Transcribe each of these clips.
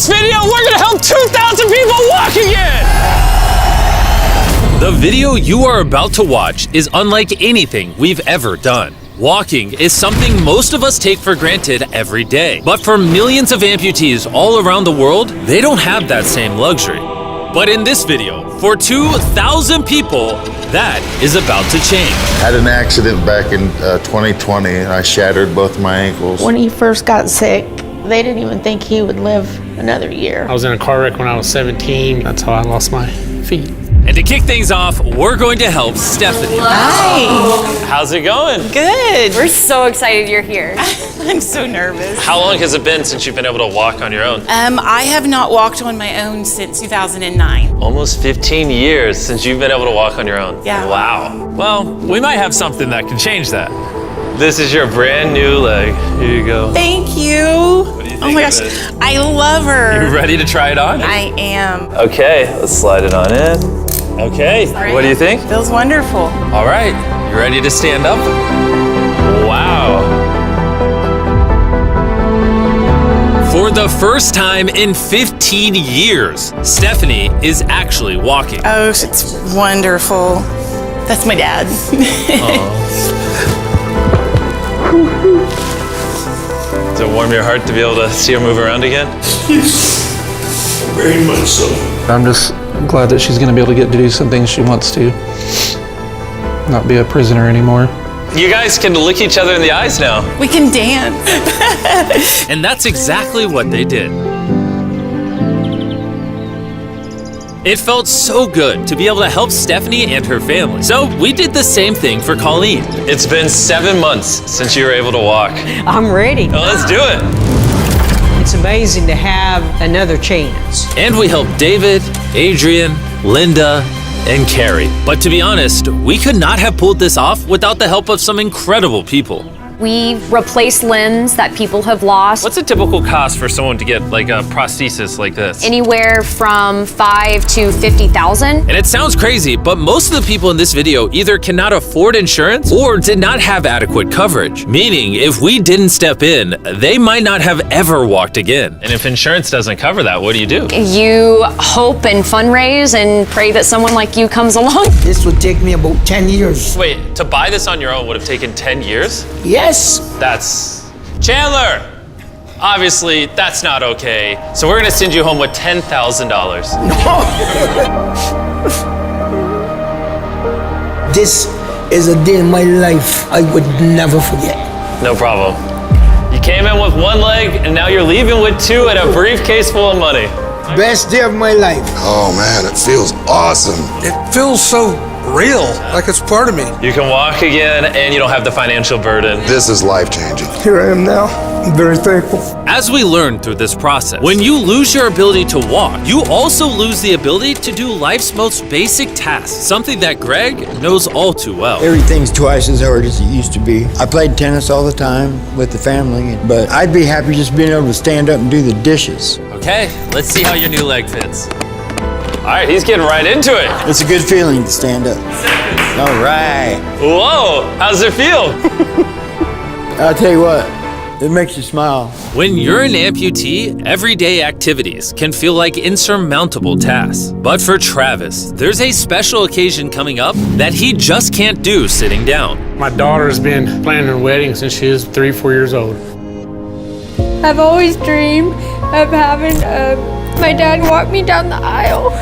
this video, we're gonna help 2,000 people walk again! The video you are about to watch is unlike anything we've ever done. Walking is something most of us take for granted every day. But for millions of amputees all around the world, they don't have that same luxury. But in this video, for 2,000 people, that is about to change. I had an accident back in 2020 and I shattered both my ankles. When he first got sick, they didn't even think he would live another year. I was in a car wreck when I was 17. That's how I lost my feet. And to kick things off, we're going to help Stephanie. Hi. How's it going? Good. We're so excited you're here. I'm so nervous. How long has it been since you've been able to walk on your own? I have not walked on my own since 2009. Almost 15 years since you've been able to walk on your own. Yeah. Wow. Well, we might have something that can change that. This is your brand new leg. Here you go. Thank you. What do you think Oh my of gosh, it? I love her. You ready to try it on? I am. Okay, let's slide it on in. Okay, what do you think? Feels wonderful. All right, you ready to stand up? Wow. For the first time in 15 years, Stephanie is actually walking. Oh, it's wonderful. That's my dad. Does it warm your heart to be able to see her move around again? Very much so. I'm just glad that she's going to be able to get to do some things she wants to. Not be a prisoner anymore. You guys can look each other in the eyes now. We can dance. And that's exactly what they did. It felt so good to be able to help Stephanie and her family. So we did the same thing for Colleen. It's been 7 months since you were able to walk. I'm ready. Well, let's do it. It's amazing to have another chance. And we helped David, Adrian, Linda, and Carrie. But to be honest, we could not have pulled this off without the help of some incredible people. We replace limbs that people have lost. What's a typical cost for someone to get like a prosthesis like this? Anywhere from 5 to 50,000. And it sounds crazy, but most of the people in this video either cannot afford insurance or did not have adequate coverage. Meaning, if we didn't step in, they might not have ever walked again. And if insurance doesn't cover that, what do? You hope and fundraise and pray that someone like you comes along. This would take me about 10 years. Wait, to buy this on your own would have taken 10 years? Yes. That's... Chandler! Obviously, that's not okay. So we're gonna send you home with $10,000. This is a day in my life I would never forget. No problem. You came in with one leg, and now you're leaving with two and a briefcase full of money. Best day of my life. Oh man, it feels awesome. It feels so real, like it's part of me. You can walk again, and you don't have the financial burden. This is life-changing. Here I am now. I'm very thankful. As we learned through this process, when you lose your ability to walk, you also lose the ability to do life's most basic tasks, something that Greg knows all too well. Everything's twice as hard as it used to be. I played tennis all the time with the family, but I'd be happy just being able to stand up and do the dishes. Okay, let's see how your new leg fits. All right, he's getting right into it. It's a good feeling to stand up. All right. Whoa, how's it feel? I'll tell you what, it makes you smile. When you're an amputee, everyday activities can feel like insurmountable tasks. But for Travis, there's a special occasion coming up that he just can't do sitting down. My daughter's been planning her wedding since she was 3, 4 years old. I've always dreamed of having my dad walk me down the aisle.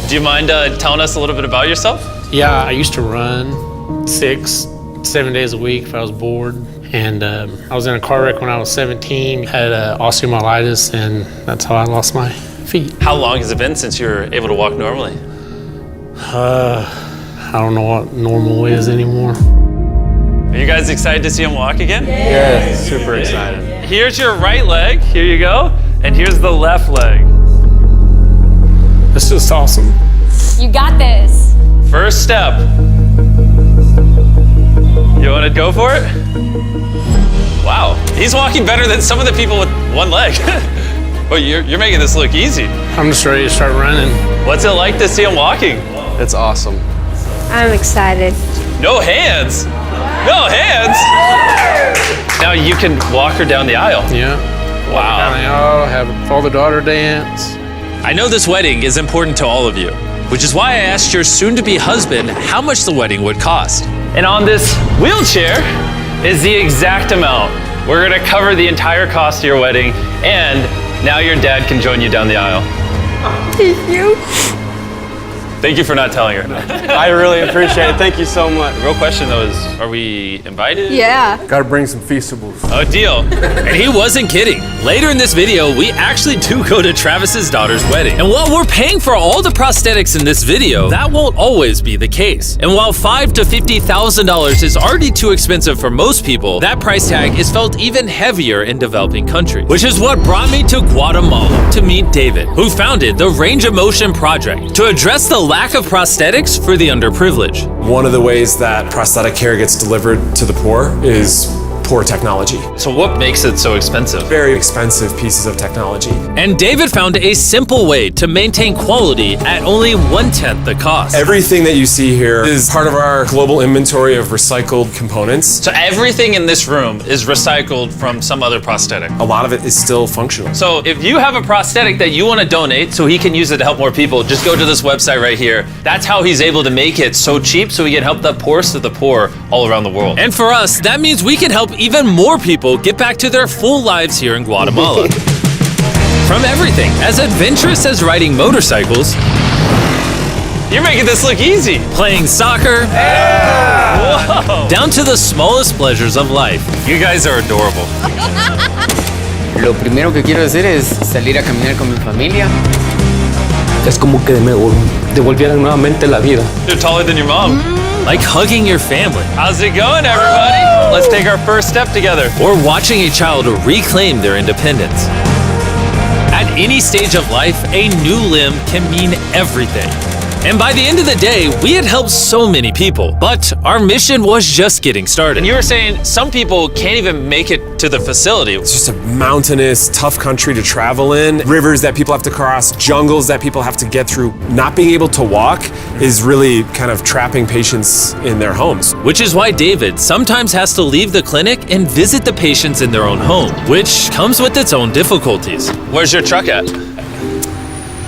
Do you mind telling us a little bit about yourself? Yeah, I used to run 6, 7 days a week if I was bored. And I was in a car wreck when I was 17, had osteomyelitis, and that's how I lost my feet. How long has it been since you were able to walk normally? I don't know what normal is anymore. Are you guys excited to see him walk again? Yeah, super excited. Here's your right leg, here you go, and here's the left leg. It's just awesome. You got this. First step. You want to go for it? Wow, he's walking better than some of the people with one leg. Well, you're making this look easy. I'm just ready to start running. What's it like to see him walking? It's awesome. I'm excited. No hands. No hands. Now you can walk her down the aisle. Yeah. Wow. Have a father-daughter dance. I know this wedding is important to all of you, which is why I asked your soon-to-be husband how much the wedding would cost. And on this wheelchair is the exact amount. We're gonna cover the entire cost of your wedding, and now your dad can join you down the aisle. Thank you. Thank you for not telling her. I really appreciate it. Thank you so much. The real question though is, are we invited? Yeah. Gotta bring some feastables. A deal. And he wasn't kidding. Later in this video, we actually do go to Travis's daughter's wedding. And while we're paying for all the prosthetics in this video, that won't always be the case. And while $5,000 to $50,000 is already too expensive for most people, that price tag is felt even heavier in developing countries. Which is what brought me to Guatemala to meet David, who founded the Range of Motion Project to address the lack of prosthetics for the underprivileged. One of the ways that prosthetic care gets delivered to the poor is poor technology. So what makes it so expensive? Very expensive pieces of technology. And David found a simple way to maintain quality at only 1/10 the cost. Everything that you see here is part of our global inventory of recycled components. So everything in this room is recycled from some other prosthetic. A lot of it is still functional. So if you have a prosthetic that you want to donate so he can use it to help more people, just go to this website right here. That's how he's able to make it so cheap so he can help the poorest of the poor all around the world. And for us, that means we can help even more people get back to their full lives here in Guatemala. From everything as adventurous as riding motorcycles, You're making this look easy. playing soccer, Whoa. down to the smallest pleasures of life. You guys are adorable. Lo primero que quiero hacer es salir a caminar con mi familia. Es como que me devolvieran nuevamente la vida. You're taller than your mom. Like hugging your family. How's it going, everybody? Let's take our first step together. Or watching a child reclaim their independence. At any stage of life, a new limb can mean everything. And by the end of the day, we had helped so many people, but our mission was just getting started. And you were saying some people can't even make it to the facility. It's just a mountainous, tough country to travel in. Rivers that people have to cross, jungles that people have to get through. Not being able to walk is really kind of trapping patients in their homes. Which is why David sometimes has to leave the clinic and visit the patients in their own home, which comes with its own difficulties. Where's your truck at?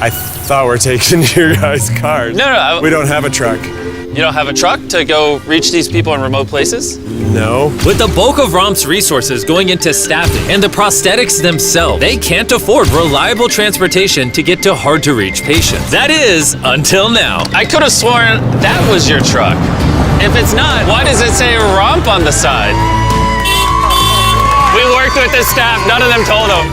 I thought we're taking your guys' cars. No. We don't have a truck. You don't have a truck to go reach these people in remote places? No. With the bulk of ROM's resources going into staffing and the prosthetics themselves, they can't afford reliable transportation to get to hard-to-reach patients. That is, until now. I could have sworn that was your truck. If it's not, why does it say ROMP on the side? We worked with the staff, none of them told them.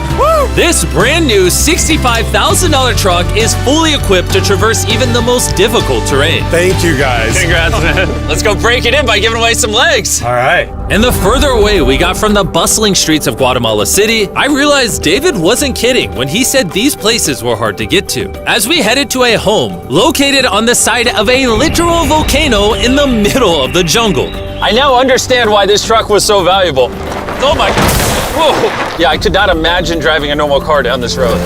This brand new $65,000 truck is fully equipped to traverse even the most difficult terrain. Thank you guys. Congrats, man. Let's go break it in by giving away some legs. All right. And the further away we got from the bustling streets of Guatemala City, I realized David wasn't kidding when he said these places were hard to get to. As we headed to a home located on the side of a literal volcano in the middle of the jungle. I now understand why this truck was so valuable. Oh my God. Whoa. Yeah, I could not imagine driving a normal car down this road.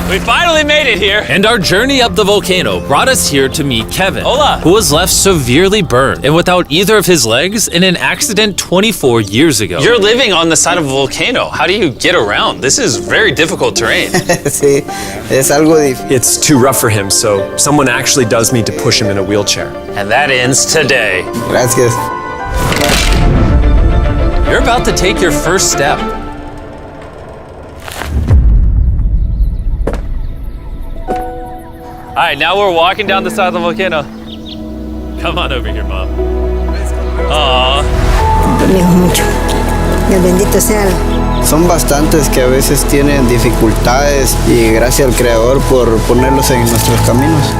We finally made it here. And our journey up the volcano brought us here to meet Kevin, Hola. who was left severely burned and without either of his legs in an accident 24 years ago. You're living on the side of a volcano. How do you get around? This is very difficult terrain. Sí, es algo difícil. It's too rough for him, so someone actually does need to push him in a wheelchair. And that ends today. Gracias. You're about to take your first step. All right, now we're walking down the side of the volcano. Come on over here, Mom. Aww. mucho. Dios bendito sea. Son bastantes que a veces tienen dificultades y gracias al Creador por ponerlos en nuestros caminos.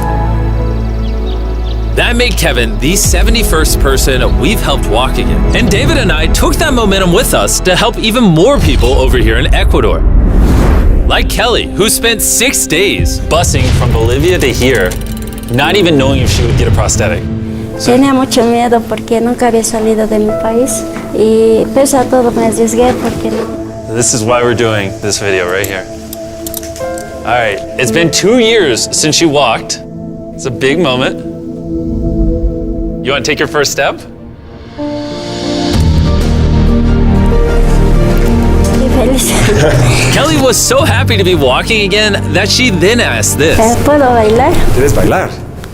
That made Kevin the 71st person we've helped walk again. And David and I took that momentum with us to help even more people over here in Ecuador. Like Kelly, who spent 6 days busing from Bolivia to here, not even knowing if she would get a prosthetic. Tenía mucho miedo porque nunca había salido de mi país y pese a todo me arriesgué porque no. This is why we're doing this video right here. All right, it's been 2 years since you walked. It's a big moment. You want to take your first step? Y feliz. Kelly was so happy to be walking again that she then asked this. ¿Puedo bailar? ¿Quieres bailar?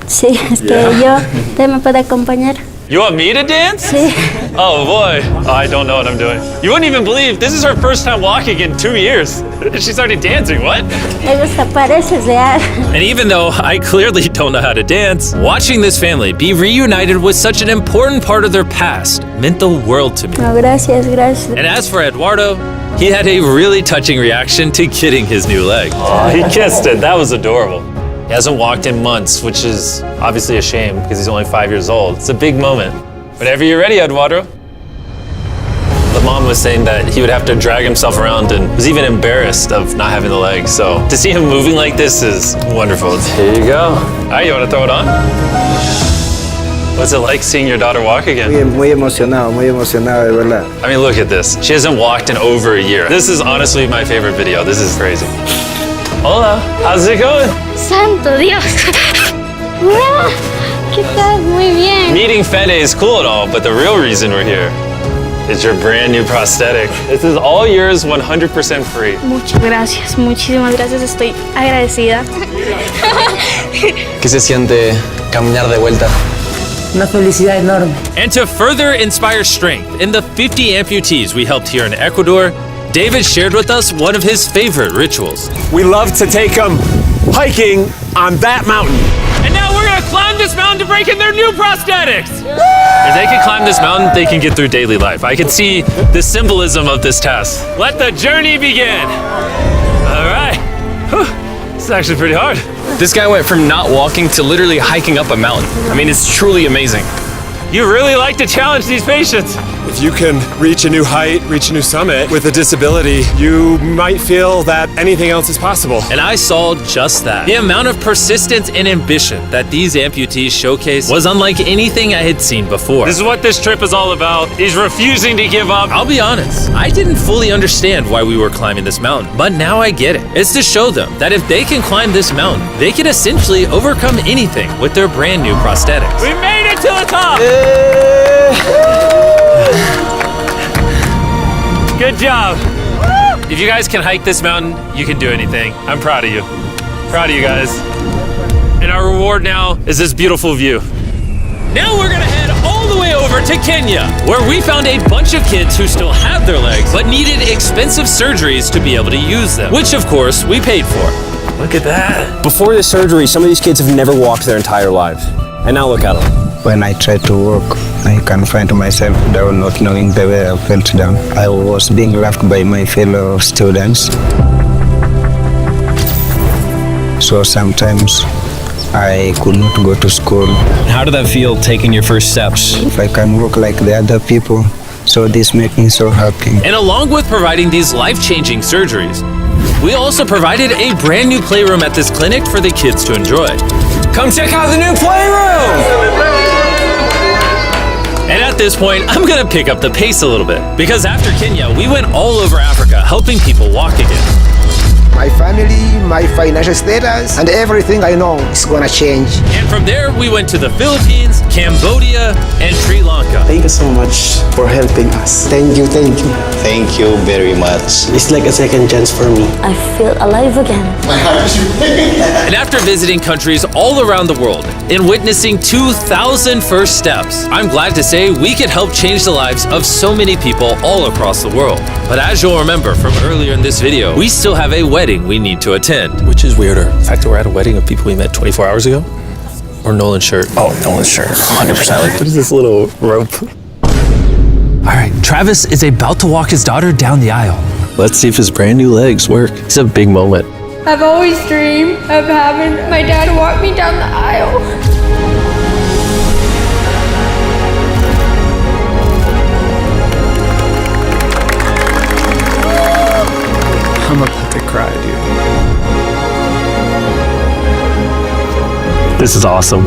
Sí, ¿usted me puede acompañar? You want me to dance? Sí. Oh boy, I don't know what I'm doing. You wouldn't even believe this is her first time walking in 2 years. She started dancing, what? Me gusta, parece real. And even though I clearly don't know how to dance, watching this family be reunited with such an important part of their past meant the world to me. No, gracias, gracias. And as for Eduardo, he had a really touching reaction to getting his new leg. Oh, he kissed it. That was adorable. He hasn't walked in months, which is obviously a shame because he's only 5 years old. It's a big moment. Whenever you're ready, Eduardo. The mom was saying that he would have to drag himself around and was even embarrassed of not having the leg. So to see him moving like this is wonderful. Here you go. All right, you want to throw it on? What's it like seeing your daughter walk again? Muy emocionado, de verdad. I mean, look at this. She hasn't walked in over a year. This is honestly my favorite video. This is crazy. Hola, how's it going? Santo Dios. ¿Qué tal? Muy bien. Meeting Fede is cool and all, but the real reason we're here is your brand new prosthetic. This is all yours, 100% free. Muchas gracias, muchísimas gracias. Estoy agradecida. ¿Qué se siente caminar de vuelta? Una felicidad enorme. And to further inspire strength in the 50 amputees we helped here in Ecuador, David shared with us one of his favorite rituals. We love to take them hiking on that mountain. And now we're gonna climb this mountain to break in their new prosthetics. If they can climb this mountain, they can get through daily life. I can see the symbolism of this task. Let the journey begin. All right. Whew. This is actually pretty hard. This guy went from not walking to literally hiking up a mountain. I mean, it's truly amazing. You really like to challenge these patients. If you can reach a new height, reach a new summit with a disability, you might feel that anything else is possible. And I saw just that. The amount of persistence and ambition that these amputees showcase was unlike anything I had seen before. This is what this trip is all about. He's refusing to give up. I'll be honest, I didn't fully understand why we were climbing this mountain, but now I get it. It's to show them that if they can climb this mountain, they can essentially overcome anything with their brand new prosthetics. We made it to the top! Good job. If you guys can hike this mountain, you can do anything. I'm proud of you. Proud of you guys. And our reward now is this beautiful view. Now we're gonna head all the way over to Kenya, where we found a bunch of kids who still have their legs, but needed expensive surgeries to be able to use them, which of course we paid for. Look at that. Before the surgery, some of these kids have never walked their entire lives. And now look at them. When I tried to walk, I can find myself down, not knowing the way I felt down. I was being laughed by my fellow students. So sometimes I could not go to school. How did that feel, taking your first steps? If I can walk like the other people, so this makes me so happy. And along with providing these life-changing surgeries, we also provided a brand new playroom at this clinic for the kids to enjoy. Come check out the new playroom! And at this point, I'm gonna pick up the pace a little bit, because after Kenya, we went all over Africa helping people walk again. My family, my financial status, and everything I know is gonna change. And from there, we went to the Philippines, Cambodia, and Sri Lanka. Thank you so much for helping us. Thank you, thank you. Thank you very much. It's like a second chance for me. I feel alive again. And after visiting countries all around the world and witnessing 2,000 first steps, I'm glad to say we could help change the lives of so many people all across the world. But as you'll remember from earlier in this video, we still have a wedding we need to attend. Which is weirder, the fact that we're at a wedding of people we met 24 hours ago, or Nolan's shirt? Oh, Nolan's shirt, 100%. What is this little rope? All right, Travis is about to walk his daughter down the aisle. Let's see if his brand new legs work. It's a big moment. I've always dreamed of having my dad walk me down the aisle. I'm about to cry, dude. This is awesome.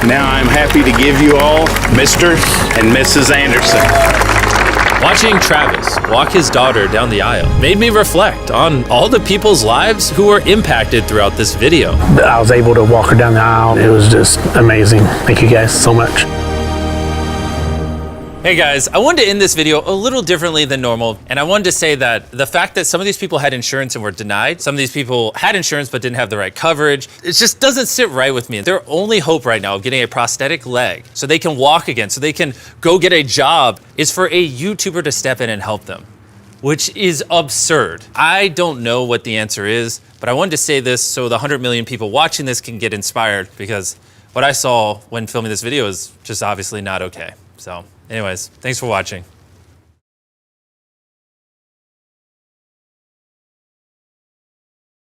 Now I'm happy to give you all Mr. and Mrs. Anderson. Watching Travis walk his daughter down the aisle made me reflect on all the people's lives who were impacted throughout this video. I was able to walk her down the aisle. It was just amazing. Thank you guys so much. Hey guys, I wanted to end this video a little differently than normal, and I wanted to say that the fact that some of these people had insurance and were denied, some of these people had insurance but didn't have the right coverage, it just doesn't sit right with me. Their only hope right now of getting a prosthetic leg so they can walk again, so they can go get a job, is for a YouTuber to step in and help them, which is absurd. I don't know what the answer is, but I wanted to say this so the 100 million people watching this can get inspired, because what I saw when filming this video is just obviously not okay. So anyways, thanks for watching.